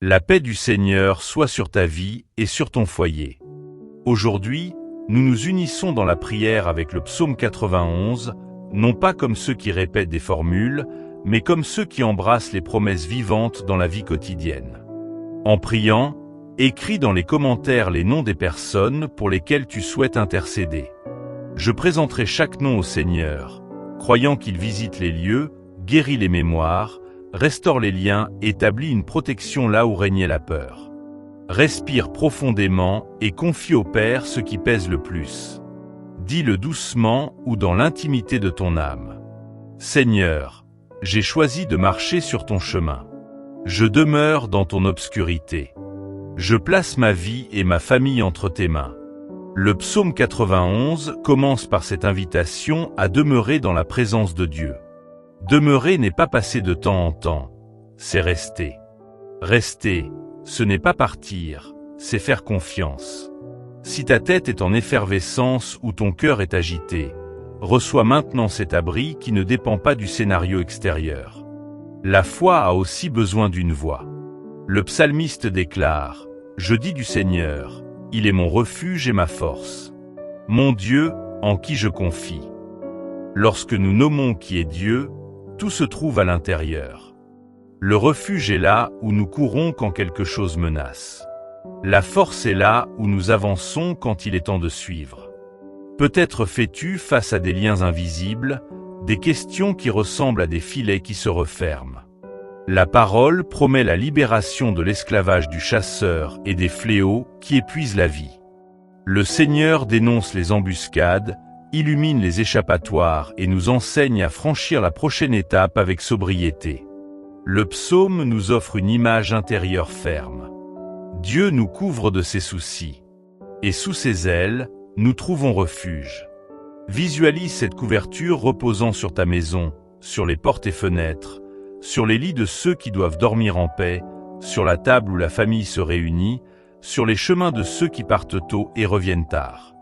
La paix du Seigneur soit sur ta vie et sur ton foyer. Aujourd'hui, nous nous unissons dans la prière avec le psaume 91, non pas comme ceux qui répètent des formules, mais comme ceux qui embrassent les promesses vivantes dans la vie quotidienne. En priant, écris dans les commentaires les noms des personnes pour lesquelles tu souhaites intercéder. Je présenterai chaque nom au Seigneur, croyant qu'il visite les lieux, guérit les mémoires, restaure les liens, établit une protection là où régnait la peur. Respire profondément et confie au Père ce qui pèse le plus. Dis-le doucement ou dans l'intimité de ton âme. Seigneur, j'ai choisi de marcher sur ton chemin. Je demeure dans ton obscurité. Je place ma vie et ma famille entre tes mains. Le psaume 91 commence par cette invitation à demeurer dans la présence de Dieu. Demeurer n'est pas passer de temps en temps, c'est rester. Rester, ce n'est pas partir, c'est faire confiance. Si ta tête est en effervescence ou ton cœur est agité, reçois maintenant cet abri qui ne dépend pas du scénario extérieur. La foi a aussi besoin d'une voix. Le psalmiste déclare « Je dis du Seigneur, il est mon refuge et ma force. Mon Dieu, en qui je confie. » Lorsque nous nommons qui est Dieu, tout se trouve à l'intérieur. Le refuge est là où nous courons quand quelque chose menace. La force est là où nous avançons quand il est temps de suivre. Peut-être fais-tu face à des liens invisibles, des questions qui ressemblent à des filets qui se referment. La parole promet la libération de l'esclavage du chasseur et des fléaux qui épuisent la vie. Le Seigneur dénonce les embuscades, illumine les échappatoires et nous enseigne à franchir la prochaine étape avec sobriété. Le psaume nous offre une image intérieure ferme. Dieu nous couvre de ses soucis. Et sous ses ailes, nous trouvons refuge. Visualise cette couverture reposant sur ta maison, sur les portes et fenêtres, sur les lits de ceux qui doivent dormir en paix, sur la table où la famille se réunit, sur les chemins de ceux qui partent tôt et reviennent tard.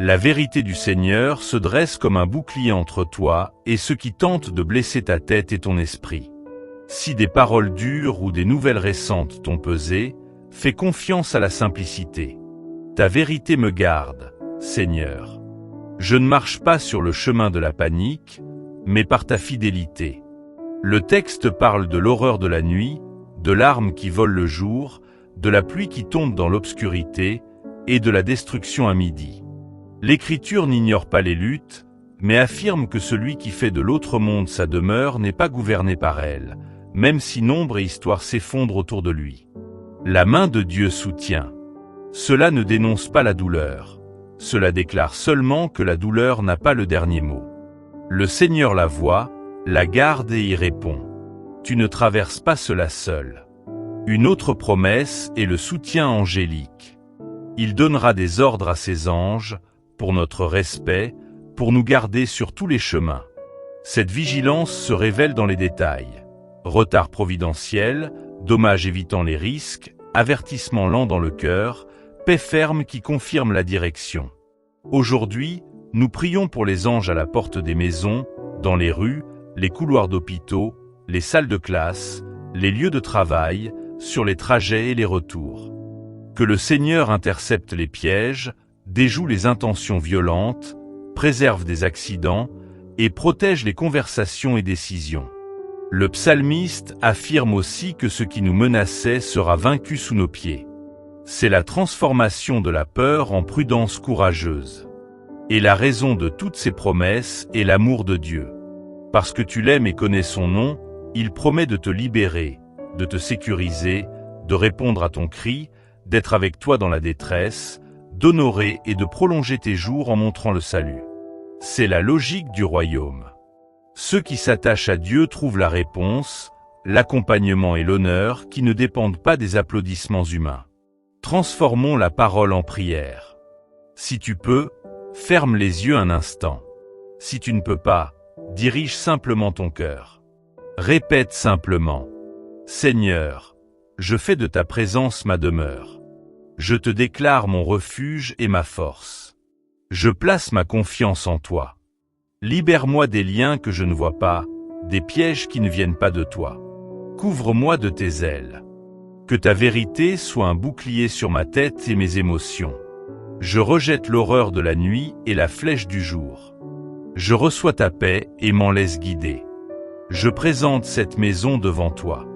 La vérité du Seigneur se dresse comme un bouclier entre toi et ceux qui tentent de blesser ta tête et ton esprit. Si des paroles dures ou des nouvelles récentes t'ont pesé, fais confiance à la simplicité. Ta vérité me garde, Seigneur. Je ne marche pas sur le chemin de la panique, mais par ta fidélité. Le texte parle de l'horreur de la nuit, de l'arme qui vole le jour, de la pluie qui tombe dans l'obscurité et de la destruction à midi. L'Écriture n'ignore pas les luttes, mais affirme que celui qui fait de l'autre monde sa demeure n'est pas gouverné par elle, même si nombre et histoire s'effondrent autour de lui. La main de Dieu soutient. Cela ne dénonce pas la douleur. Cela déclare seulement que la douleur n'a pas le dernier mot. Le Seigneur la voit, la garde et y répond. Tu ne traverses pas cela seul. Une autre promesse est le soutien angélique. Il donnera des ordres à ses anges, pour notre respect, pour nous garder sur tous les chemins. Cette vigilance se révèle dans les détails. Retard providentiel, dommages évitant les risques, avertissement lent dans le cœur, paix ferme qui confirme la direction. Aujourd'hui, nous prions pour les anges à la porte des maisons, dans les rues, les couloirs d'hôpitaux, les salles de classe, les lieux de travail, sur les trajets et les retours. Que le Seigneur intercepte les pièges, déjoue les intentions violentes, préserve des accidents et protège les conversations et décisions. Le psalmiste affirme aussi que ce qui nous menaçait sera vaincu sous nos pieds. C'est la transformation de la peur en prudence courageuse. Et la raison de toutes ces promesses est l'amour de Dieu. Parce que tu l'aimes et connais son nom, il promet de te libérer, de te sécuriser, de répondre à ton cri, d'être avec toi dans la détresse, d'honorer et de prolonger tes jours en montrant le salut. C'est la logique du royaume. Ceux qui s'attachent à Dieu trouvent la réponse, l'accompagnement et l'honneur qui ne dépendent pas des applaudissements humains. Transformons la parole en prière. Si tu peux, ferme les yeux un instant. Si tu ne peux pas, dirige simplement ton cœur. Répète simplement. Seigneur, je fais de ta présence ma demeure. Je te déclare mon refuge et ma force. Je place ma confiance en toi. Libère-moi des liens que je ne vois pas, des pièges qui ne viennent pas de toi. Couvre-moi de tes ailes. Que ta vérité soit un bouclier sur ma tête et mes émotions. Je rejette l'horreur de la nuit et la flèche du jour. Je reçois ta paix et m'en laisse guider. Je présente cette maison devant toi.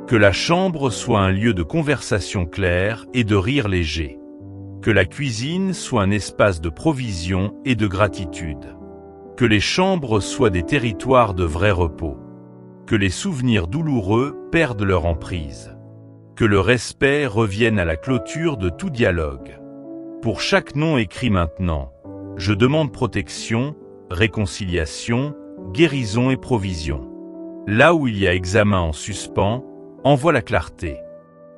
Que la chambre soit un lieu de conversation claire et de rire léger. Que la cuisine soit un espace de provision et de gratitude. Que les chambres soient des territoires de vrai repos. Que les souvenirs douloureux perdent leur emprise. Que le respect revienne à la clôture de tout dialogue. Pour chaque nom écrit maintenant, je demande protection, réconciliation, guérison et provision. Là où il y a examen en suspens, envoie la clarté.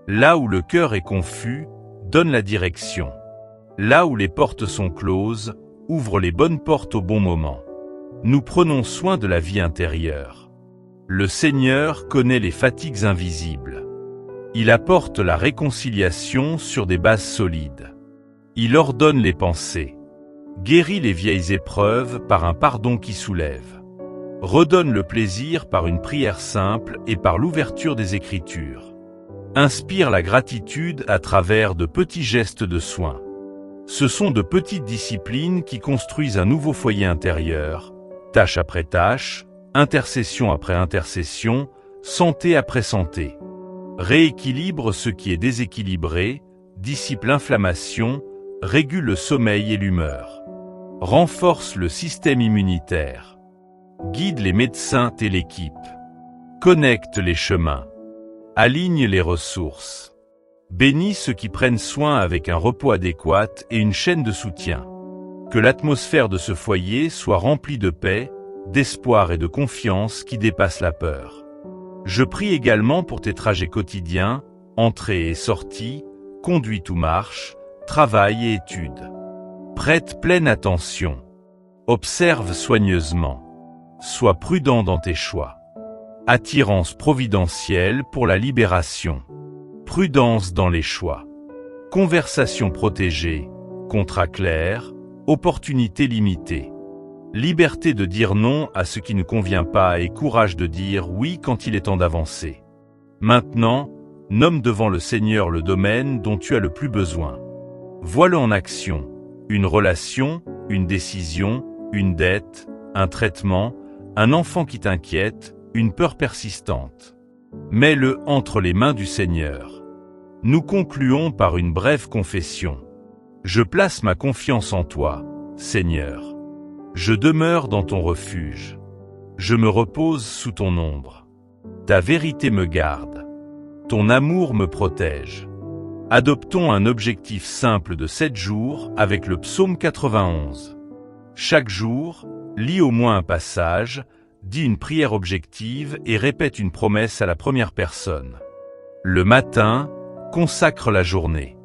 Là où le cœur est confus, donne la direction. Là où les portes sont closes, ouvre les bonnes portes au bon moment. Nous prenons soin de la vie intérieure. Le Seigneur connaît les fatigues invisibles. Il apporte la réconciliation sur des bases solides. Il ordonne les pensées. Guérit les vieilles épreuves par un pardon qui soulève. Redonne le plaisir par une prière simple et par l'ouverture des Écritures. Inspire la gratitude à travers de petits gestes de soin. Ce sont de petites disciplines qui construisent un nouveau foyer intérieur, tâche après tâche, intercession après intercession, santé après santé. Rééquilibre ce qui est déséquilibré, dissipe l'inflammation, régule le sommeil et l'humeur. Renforce le système immunitaire. Guide les médecins et l'équipe. Connecte les chemins. Aligne les ressources. Bénis ceux qui prennent soin avec un repos adéquat et une chaîne de soutien. Que l'atmosphère de ce foyer soit remplie de paix, d'espoir et de confiance qui dépassent la peur. Je prie également pour tes trajets quotidiens, entrées et sorties, conduite ou marche, travail et études. Prête pleine attention. Observe soigneusement. Sois prudent dans tes choix. Attirance providentielle pour la libération. Prudence dans les choix. Conversation protégée. Contrat clair. Opportunité limitée. Liberté de dire non à ce qui ne convient pas et courage de dire oui quand il est temps d'avancer. Maintenant, nomme devant le Seigneur le domaine dont tu as le plus besoin. Vois-le en action. Une relation, une décision, une dette, un traitement, un enfant qui t'inquiète, une peur persistante. Mets-le entre les mains du Seigneur. Nous concluons par une brève confession. Je place ma confiance en toi, Seigneur. Je demeure dans ton refuge. Je me repose sous ton ombre. Ta vérité me garde. Ton amour me protège. Adoptons un objectif simple de 7 jours avec le psaume 91. Chaque jour, lis au moins un passage, dis une prière objective et répète une promesse à la première personne. Le matin, consacre la journée.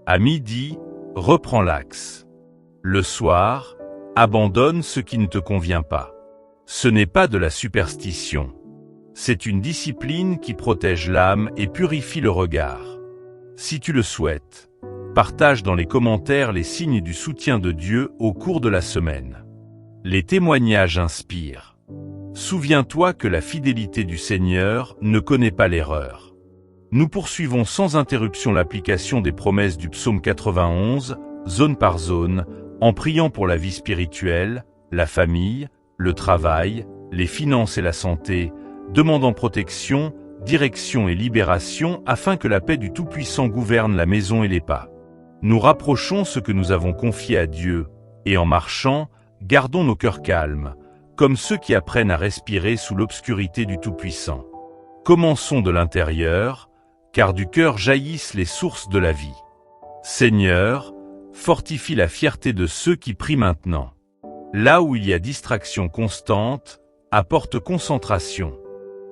À midi, reprends l'axe. Le soir, abandonne ce qui ne te convient pas. Ce n'est pas de la superstition. C'est une discipline qui protège l'âme et purifie le regard. Si tu le souhaites, partage dans les commentaires les signes du soutien de Dieu au cours de la semaine. Les témoignages inspirent. Souviens-toi que la fidélité du Seigneur ne connaît pas l'erreur. Nous poursuivons sans interruption l'application des promesses du psaume 91, zone par zone, en priant pour la vie spirituelle, la famille, le travail, les finances et la santé, demandant protection, direction et libération afin que la paix du Tout-Puissant gouverne la maison et les pas. Nous rapprochons ce que nous avons confié à Dieu, et en marchant, gardons nos cœurs calmes, comme ceux qui apprennent à respirer sous l'obscurité du Tout-Puissant. Commençons de l'intérieur, car du cœur jaillissent les sources de la vie. Seigneur, fortifie la fierté de ceux qui prient maintenant. Là où il y a distraction constante, apporte concentration.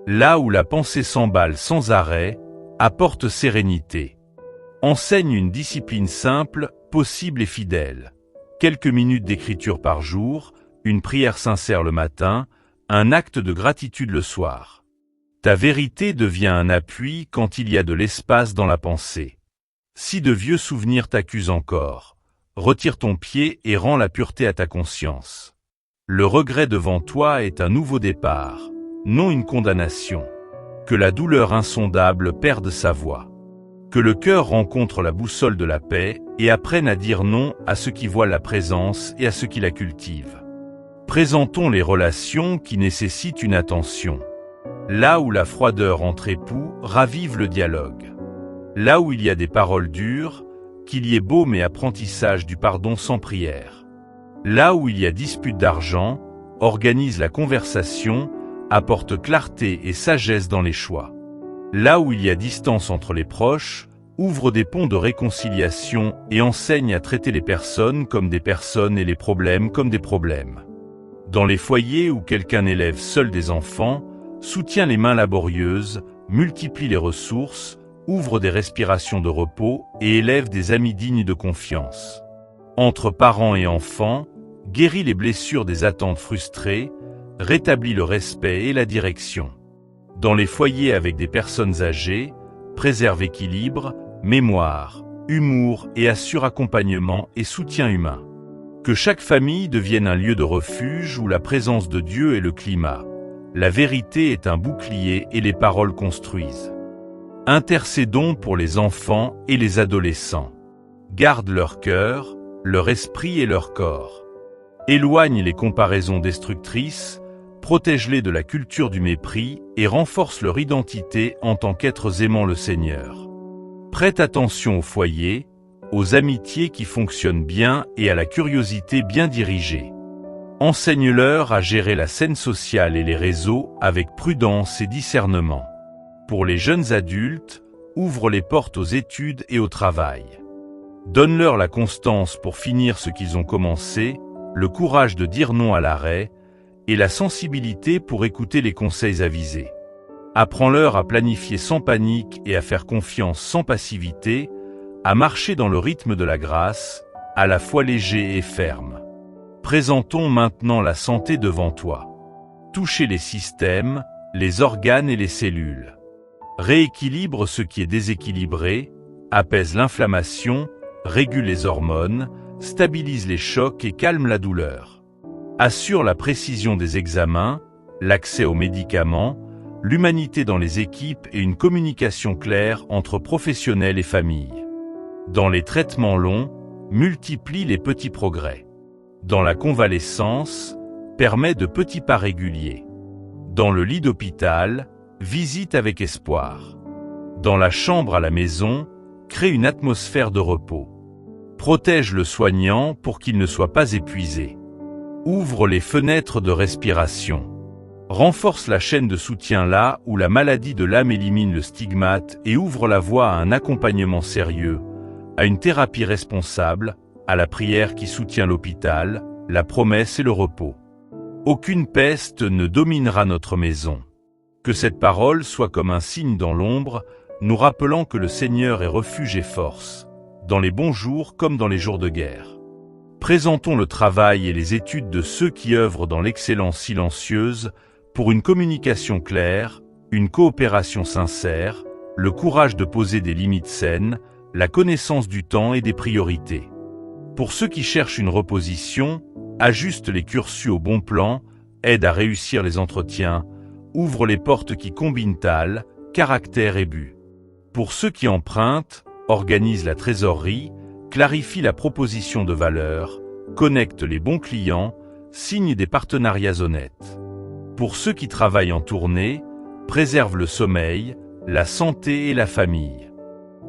Là où la pensée s'emballe sans arrêt, apporte sérénité. Enseigne une discipline simple, possible et fidèle. Quelques minutes d'écriture par jour, une prière sincère le matin, un acte de gratitude le soir. Ta vérité devient un appui quand il y a de l'espace dans la pensée. Si de vieux souvenirs t'accusent encore, retire ton pied et rends la pureté à ta conscience. Le regret devant toi est un nouveau départ, non une condamnation. Que la douleur insondable perde sa voix. Que le cœur rencontre la boussole de la paix et apprenne à dire non à ceux qui voilent la présence et à ceux qui la cultivent. Présentons les relations qui nécessitent une attention. Là où la froideur entre époux ravive le dialogue. Là où il y a des paroles dures, qu'il y ait baume et apprentissage du pardon sans prière. Là où il y a dispute d'argent, organise la conversation, apporte clarté et sagesse dans les choix. Là où il y a distance entre les proches, ouvre des ponts de réconciliation et enseigne à traiter les personnes comme des personnes et les problèmes comme des problèmes. Dans les foyers où quelqu'un élève seul des enfants, soutient les mains laborieuses, multiplie les ressources, ouvre des respirations de repos et élève des amis dignes de confiance. Entre parents et enfants, guérit les blessures des attentes frustrées, rétablit le respect et la direction. Dans les foyers avec des personnes âgées, préserve équilibre, mémoire, humour et assure accompagnement et soutien humain. Que chaque famille devienne un lieu de refuge où la présence de Dieu est le climat. La vérité est un bouclier et les paroles construisent. Intercédons pour les enfants et les adolescents. Garde leur cœur, leur esprit et leur corps. Éloigne les comparaisons destructrices, protège-les de la culture du mépris et renforce leur identité en tant qu'êtres aimant le Seigneur. Prête attention au foyer, aux amitiés qui fonctionnent bien et à la curiosité bien dirigée. Enseigne-leur à gérer la scène sociale et les réseaux avec prudence et discernement. Pour les jeunes adultes, ouvre les portes aux études et au travail. Donne-leur la constance pour finir ce qu'ils ont commencé, le courage de dire non à l'arrêt et la sensibilité pour écouter les conseils avisés. Apprends-leur à planifier sans panique et à faire confiance sans passivité, à marcher dans le rythme de la grâce, à la fois léger et ferme. Présentons maintenant la santé devant toi. Touchez les systèmes, les organes et les cellules. Rééquilibre ce qui est déséquilibré, apaise l'inflammation, régule les hormones, stabilise les chocs et calme la douleur. Assure la précision des examens, l'accès aux médicaments, l'humanité dans les équipes et une communication claire entre professionnels et familles. Dans les traitements longs, multiplie les petits progrès. Dans la convalescence, permet de petits pas réguliers. Dans le lit d'hôpital, visite avec espoir. Dans la chambre à la maison, crée une atmosphère de repos. Protège le soignant pour qu'il ne soit pas épuisé. Ouvre les fenêtres de respiration. Renforce la chaîne de soutien là où la maladie de l'âme élimine le stigmate et ouvre la voie à un accompagnement sérieux, à une thérapie responsable, à la prière qui soutient l'hôpital, la promesse et le repos. Aucune peste ne dominera notre maison. Que cette parole soit comme un signe dans l'ombre, nous rappelant que le Seigneur est refuge et force, dans les bons jours comme dans les jours de guerre. Présentons le travail et les études de ceux qui œuvrent dans l'excellence silencieuse pour une communication claire, une coopération sincère, le courage de poser des limites saines, la connaissance du temps et des priorités. Pour ceux qui cherchent une reposition, ajuste les cursus au bon plan, aide à réussir les entretiens, ouvre les portes qui combinent tal, caractère et but. Pour ceux qui empruntent, organise la trésorerie, clarifie la proposition de valeur, connecte les bons clients, signe des partenariats honnêtes. Pour ceux qui travaillent en tournée, préserve le sommeil, la santé et la famille.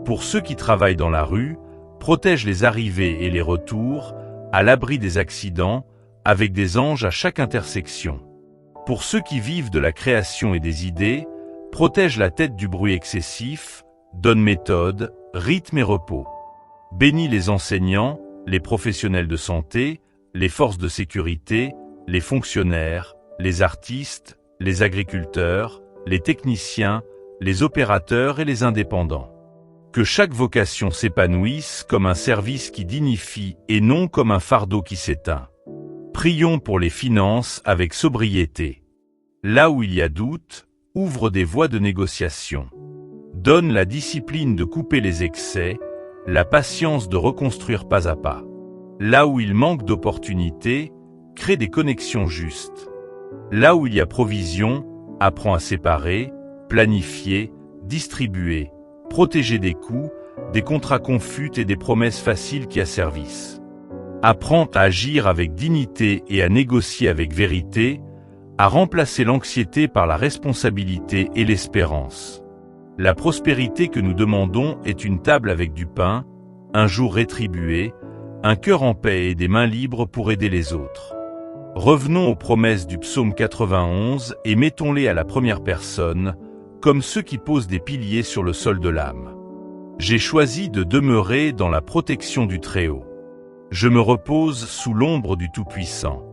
Pour ceux qui travaillent dans la rue, protège les arrivées et les retours, à l'abri des accidents, avec des anges à chaque intersection. Pour ceux qui vivent de la création et des idées, protège la tête du bruit excessif, donne méthode, rythme et repos. Bénis les enseignants, les professionnels de santé, les forces de sécurité, les fonctionnaires, les artistes, les agriculteurs, les techniciens, les opérateurs et les indépendants. Que chaque vocation s'épanouisse comme un service qui dignifie et non comme un fardeau qui s'éteint. Prions pour les finances avec sobriété. Là où il y a doute, ouvre des voies de négociation. Donne la discipline de couper les excès, la patience de reconstruire pas à pas. Là où il manque d'opportunités, crée des connexions justes. Là où il y a provision, apprends à séparer, planifier, distribuer, protégé des coups, des contrats confus et des promesses faciles qui asservissent. Apprends à agir avec dignité et à négocier avec vérité, à remplacer l'anxiété par la responsabilité et l'espérance. La prospérité que nous demandons est une table avec du pain, un jour rétribué, un cœur en paix et des mains libres pour aider les autres. Revenons aux promesses du psaume 91 et mettons-les à la première personne, comme ceux qui posent des piliers sur le sol de l'âme. J'ai choisi de demeurer dans la protection du Très-Haut. Je me repose sous l'ombre du Tout-Puissant.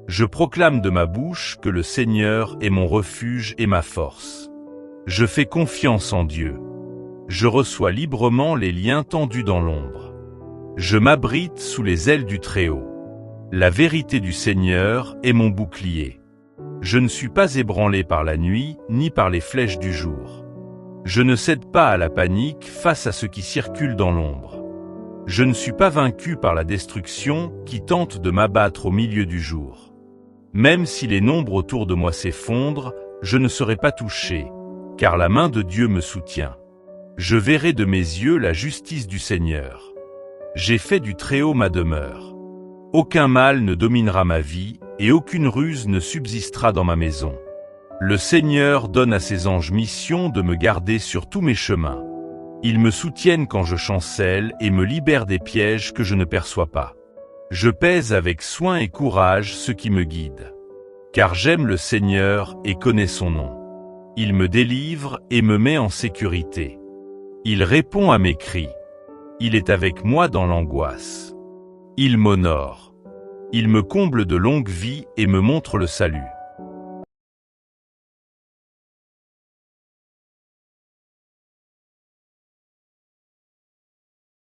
Je proclame de ma bouche que le Seigneur est mon refuge et ma force. Je fais confiance en Dieu. Je reçois librement les liens tendus dans l'ombre. Je m'abrite sous les ailes du Très-Haut. La vérité du Seigneur est mon bouclier. Je ne suis pas ébranlé par la nuit, ni par les flèches du jour. Je ne cède pas à la panique face à ce qui circule dans l'ombre. Je ne suis pas vaincu par la destruction qui tente de m'abattre au milieu du jour. Même si les nombres autour de moi s'effondrent, je ne serai pas touché, car la main de Dieu me soutient. Je verrai de mes yeux la justice du Seigneur. J'ai fait du Très-Haut ma demeure. Aucun mal ne dominera ma vie, et aucune ruse ne subsistera dans ma maison. Le Seigneur donne à ses anges mission de me garder sur tous mes chemins. Ils me soutiennent quand je chancelle et me libèrent des pièges que je ne perçois pas. Je pèse avec soin et courage ceux qui me guident. Car j'aime le Seigneur et connais son nom. Il me délivre et me met en sécurité. Il répond à mes cris. Il est avec moi dans l'angoisse. Il m'honore. Il me comble de longue vie et me montre le salut.